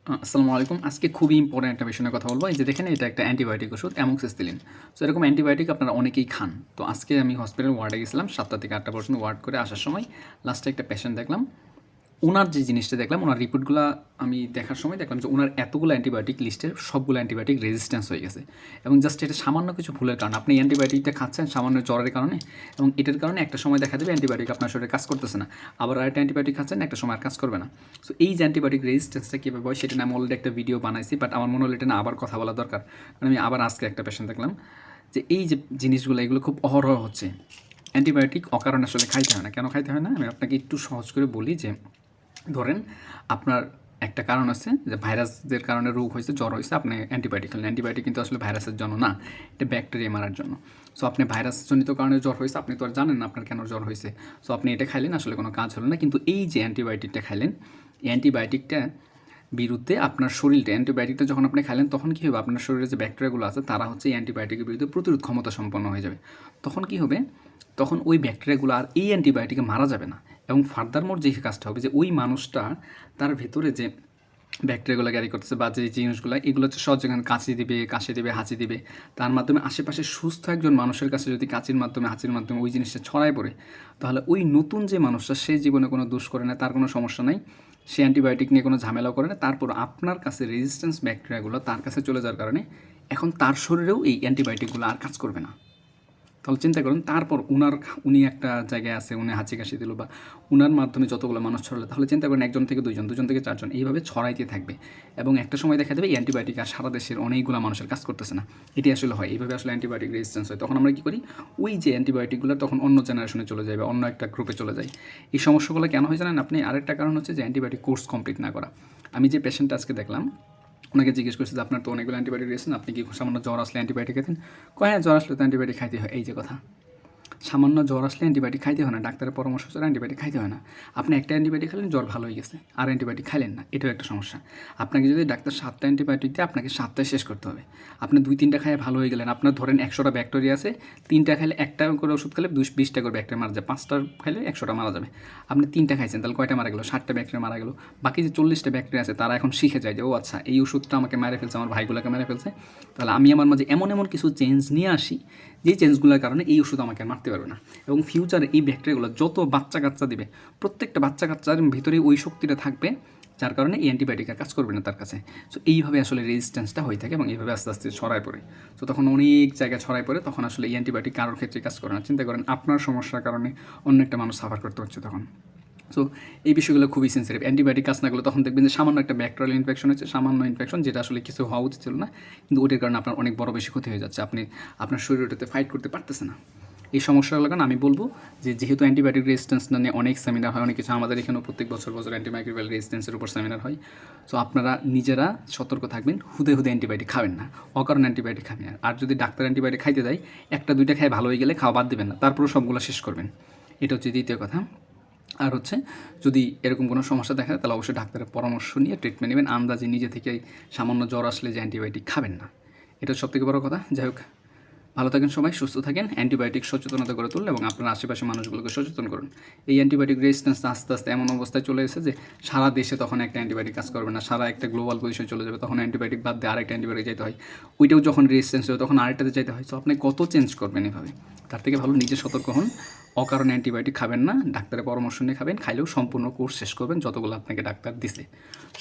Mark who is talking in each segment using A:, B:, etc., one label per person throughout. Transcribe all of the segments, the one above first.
A: আসসালামু আলাইকুম। আজকে খুবই ইম্পর্টেন্ট একটা বিষয় নিয়ে কথা বলবো। এই যে দেখেন এটা একটা অ্যান্টিবায়োটিক ওষুধ অ্যামোক্সিসিলিন। সো এরকম অ্যান্টিবায়োটিক আপনারা অনেকেই খান। তো আজকে আমি হসপিটাল ওয়ার্ডে গেছিলাম ৭টা থেকে ৮টা পর্যন্ত ওয়ার্ড করে আসার সময় লাস্টে একটা পেশেন্ট দেখলাম। উনার যে জিনিসটা দেখলাম, উনার রিপোর্টগুলা আমি দেখার সময় দেখলাম যে উনার এতগুলো অ্যান্টিবায়োটিক লিস্টের সবগুলো অ্যান্টিবায়োটিক রেজিস্ট্যান্স হয়ে গেছে এবং জাস্ট এটা সামান্য কিছু ভুলের কারণে আপনি অ্যান্টিবায়োটিকটা খাচ্ছেন সামান্য জ্বরের কারণে এবং এটার কারণে একটা সময় দেখা যাবে অ্যান্টিবায়োটিক আপনার শরীরে কাজ করতেছে না, আবার আরেকটা অ্যান্টিবায়োটিক খাচ্ছেন একটা সময় আর কাজ করবে না। সো এই যে অ্যান্টিবায়োটিক রেজিস্ট্যান্সটা কীভাবে হয় সেটা নিয়ে আমি অলরেডি একটা ভিডিও বানাইছি, বাট আমার মনে হলো এটা না আবার কথা বলা দরকার, কারণ আমি আবার আজকে একটা পেশেন্ট দেখলাম যে এই যে জিনিসগুলো এগুলো খুব অহরহ হচ্ছে। অ্যান্টিবায়োটিক অকারণে আসলে খাইতে হয় না। কেন খাইতে হয় না আমি আপনাকে একটু সহজ করে বলি। যে ধরেন আপনার একটা কারণ আছে যে ভাইরাসদের কারণে রোগ হয়েছে, জ্বর হয়েছে, আপনি অ্যান্টিবায়োটিক খেলেন। অ্যান্টিবায়োটিক কিন্তু আসলে ভাইরাসের জন্য না, এটা ব্যাকটেরিয়া মারার জন্য। সো আপনি ভাইরাসজনিত কারণে জ্বর হয়েছে, আপনি তো আর জানেন না আপনার কেন জ্বর হয়েছে। সো আপনি এটা খাইলেন, আসলে কোনো কাজ হলো না। কিন্তু এই যে অ্যান্টিবায়োটিকটা খাইলেন, এই অ্যান্টিবায়োটিকটা বিরুদ্ধে আপনার শরীরটা অ্যান্টিবায়োটিকটা যখন আপনি খাইলেন তখন কী হবে, আপনার শরীরে যে ব্যাকটেরিয়াগুলো আছে তারা হচ্ছে এই অ্যান্টিবায়োটিকের বিরুদ্ধে প্রতিরোধ ক্ষমতা সম্পন্ন হয়ে যাবে। তখন কী হবে, তখন ওই ব্যাকটেরিয়াগুলো আর এই অ্যান্টিবায়োটিকে মারা যাবে না। এবং ফার্দারমোর যে কাজটা হবে যে ওই মানুষটা তার ভেতরে যে ব্যাকটেরিয়াগুলো ক্যারি করতেছে বা যে জিনিসগুলো এগুলো হচ্ছে সহজ, যেখানে কাশি দিবে হাঁচি দিবে, তার মাধ্যমে আশেপাশে সুস্থ একজন মানুষের কাছে যদি কাশির মাধ্যমে হাঁচির মাধ্যমে ওই জিনিসটা ছড়ায় পড়ে, তাহলে ওই নতুন যে মানুষটা সে জীবনে কোনো দোষ করে না, তার কোনো সমস্যা নাই, সে অ্যান্টিবায়োটিক নিয়ে কোনো ঝামেলাও করে না, তারপর আপনার কাছে রেজিস্ট্যান্স ব্যাকটেরিয়াগুলো তার কাছে চলে যাওয়ার কারণে এখন তার শরীরেও এই অ্যান্টিবায়োটিকগুলো আর কাজ করবে না। তাহলে চিন্তা করুন, তারপর উনি একটা জায়গায় আছে, উনি হাঁচি কাশি দিল বা উনার মাধ্যমে যতগুলো মানুষ ছড়ালো, তাহলে চিন্তা করেন একজন থেকে দুজন, দুজন থেকে চারজন, এইভাবে ছড়াইতে থাকবে এবং একটা সময় দেখা যাবে এই অ্যান্টিবায়োটিক আর সারা দেশের অনেকগুলো মানুষের কাজ করতেছে না। এটি আসলে হয়, এইভাবে আসলে অ্যান্টিবায়োটিক রেজিস্ট্যান্স হয়। তখন আমরা কী করি, ওই যে অ্যান্টিবায়োটিকগুলো তখন অন্য জেনারেশনে চলে যায় বা অন্য একটা গ্রুপে চলে যায়। এই সমস্যাগুলো কেন হয় জানেন আপনি? আরেকটা কারণ হচ্ছে যে অ্যান্টিবায়োটিক কোর্স কমপ্লিট না করা। আমি যে পেশেন্টটা আজকে দেখলাম, ওনাকে জিজ্ঞেস করছি যে আপনার তো অনেকগুলো অ্যান্টিবায়োটিক দিয়েছেন, আপনি কি সামান্য জ্বর আসলে অ্যান্টিবায়োটিক খেতেন? কয় হ্যাঁ, জ্বর আসলে তো অ্যান্টিবায়োটিক খাইতে হয়। এই যে কথা, সামান্য জ্বর আসলে অ্যান্টিবায়োটিক খাইতে হয় না, ডাক্তারের পরামর্শ ছাড়া অ্যান্টিবায়োটিক খাইতে হয় না। আপনি একটা অ্যান্টিবায়োটিক খেলেন, জ্বর ভালো হয়ে গেছে, আর অ্যান্টিবায়োটিক খাইলেন না, এটাও একটা সমস্যা। আপনাকে যদি ডাক্তার 7টা অ্যান্টিবায়োটিক দেয়, আপনাকে 7টাই শেষ করতে হবে। আপনি 2-3টা খাইয়ে ভালো হয়ে গেলেন, আপনার ধরেন 100টা ব্যাকটেরিয়া আছে, 3টা খাইলে, একটা করে ওষুধ খেলে 20টা করে ব্যাকটেরিয়া মারা যায়, 5টা খাইলে 100টা মারা যাবে। আপনি 3টা খাইছেন, তাহলে কয়টা মারা গেল? 60টা ব্যাকটেরিয়া মারা গেল। বাকি যে 40টা ব্যাকটেরিয়া আছে তারা এখন শিখে যায় যে ও আচ্ছা, এই ওষুধটা আমাকে মেরে ফেলছে, আমার ভাইগুলোকে মেরে ফেলছে, তাহলে আমি আমার মাঝে এমন এমন কিছু চেঞ্জ নিয়ে আসি যে চেঞ্জগুলোর কারণে এই ওষুধ আমাকে মারতে পারবে না। এবং ফিউচারে এই ব্যাকটেরিয়াগুলো যত বাচ্চা কাচ্চা দিবে, প্রত্যেকটা বাচ্চা কাচ্চার ভিতরে ওই শক্তিটা থাকবে, যার কারণে এই অ্যান্টিবায়োটিকের কাজ করবে না তার কাছে। সো এইভাবে আসলে রেজিস্ট্যান্সটা হয়ে থাকে এবং এইভাবে আস্তে আস্তে ছড়ায় পড়ে। তো তখন অনেক জায়গায় ছড়ায় পড়ে, তখন আসলে এই অ্যান্টিবায়োটিক কারোর ক্ষেত্রে কাজ করে না। চিন্তা করেন আপনার সমস্যার কারণে অন্য একটা মানুষ সাফার করতে হচ্ছে তখন। সো এই বিষয়গুলো খুবই সেন্সিটিভ। অ্যান্টিবায়োটিক কাজ না করলে তখন দেখবেন যে সামান্য একটা ব্যাকটেরিয়াল ইনফেকশন হচ্ছে, সামান্য ইনফেকশন যেটা আসলে কিছু হওয়া উচিত ছিল না, কিন্তু ওটির কারণে আপনার অনেক বড় বেশি ক্ষতি হয়ে যাচ্ছে, আপনি আপনার শরীর ওটাতে ফাইট করতে পারতেছে না। এই সমস্যাগুলো কারণে আমি বলবো যে যেহেতু অ্যান্টিবায়োটিক রেজিস্ট্যান্স নিয়ে অনেক সেমিনার হয়, অনেক কিছু, আমাদের এখানেও প্রত্যেক বছর অ্যান্টিমাইক্রোবিয়াল রেজিস্ট্যান্সের উপর সেমিনার হয়। সো আপনারা নিজেরা সতর্ক থাকবেন, হুদে অ্যান্টিবায়োটিক খাবেন না, অকারণে অ্যান্টিবায়োটিক খাবেন না। আর যদি ডাক্তার অ্যান্টিবায়োটিক খাইতে দেয়, 1-2টা খাই ভালো হয়ে গেলে খাওয়া বাদ দেবেন না, তারপরেও সবগুলো শেষ করবেন। এটা হচ্ছে দ্বিতীয় কথা। আর হচ্ছে যদি এরকম কোনো সমস্যা দেখা যায়, তাহলে অবশ্যই ডাক্তারের পরামর্শ নিয়ে ট্রিটমেন্ট নেবেন। আন্দাজে নিজে থেকেই সামান্য জ্বর আসলে যে অ্যান্টিবায়োটিক খাবেন না, এটা সবথেকে বড় কথা। যাই হোক, ভালো থাকেন সবাই, সুস্থ থাকেন, অ্যান্টিবায়োটিক সচেতনতা করে তুলুন এবং আপনার আশেপাশের মানুষগুলোকে সচেতন করুন। এই অ্যান্টিবায়োটিক রেজিস্ট্যান্স আস্তে আস্তে এমন অবস্থায় চলে এসেছে যে সারা দেশে তখন একটা অ্যান্টিবায়োটিক কাজ করবে না, সারা একটা গ্লোবাল পজিশনে চলে যাবে, তখন অ্যান্টিবায়োটিক বাদ দিয়ে আরেকটা অ্যান্টিবায়োটিক যেতে হয়, ওইটাও যখন রেজিস্ট্যান্স হবে তখন আরেকটাতে যেতে হয়। সো আপনি কত চেঞ্জ করবেন এভাবে? তার থেকে ভালো নিজে সতর্ক হন, অকারণে অ্যান্টিবায়োটিক খাবেন না, ডাক্তারের পরামর্শ নিয়ে খাবেন, খাইলেও সম্পূর্ণ কোর্স শেষ করবেন যতগুলো আপনাকে ডাক্তার দিছে।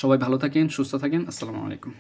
A: সবাই ভালো থাকেন, সুস্থ থাকেন, আসসালামু আলাইকুম।